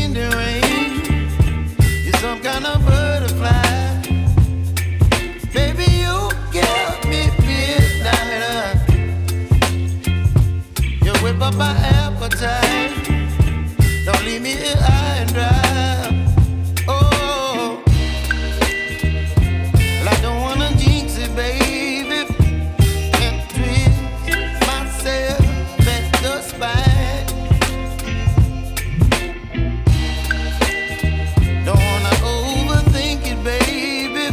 wind and rain. You're some kind of butterfly. Baby, you give me midnight. You whip up my appetite. Don't leave me here high and dry. Oh, well, I don't wanna jinx it, baby, and twist myself at the spine. Don't wanna overthink it, baby.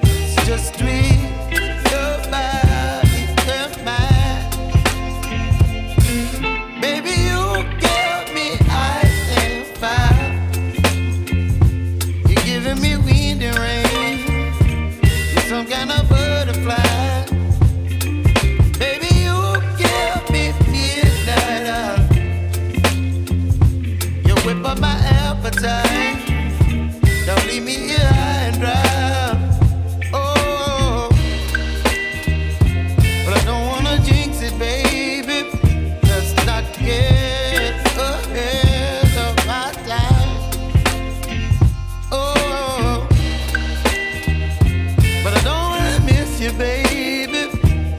It's just twist your body and mine. Baby, you give me ice and fire. You're giving me wind and rain. You're some kind of butterfly. Baby, you give me midnight. You whip up my appetite. Don't leave me here high and dry. Oh, but I don't wanna jinx it, baby. Let's not get ahead of my time. Oh, but I don't wanna miss you, baby.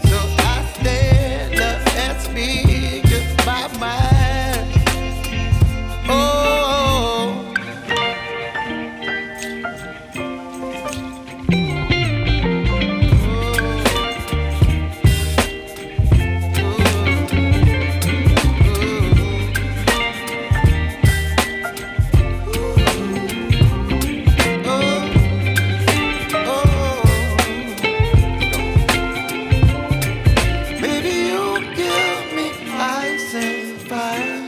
So I stand up and speak just my mind. Oh. Baby, you give me ice and fire.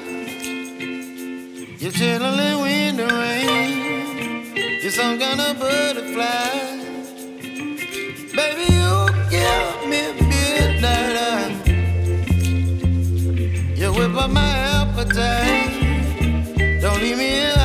You're chilling wind and rain. You're some kind of butterfly. Baby, you give me midnight. You whip up my appetite. Don't leave me here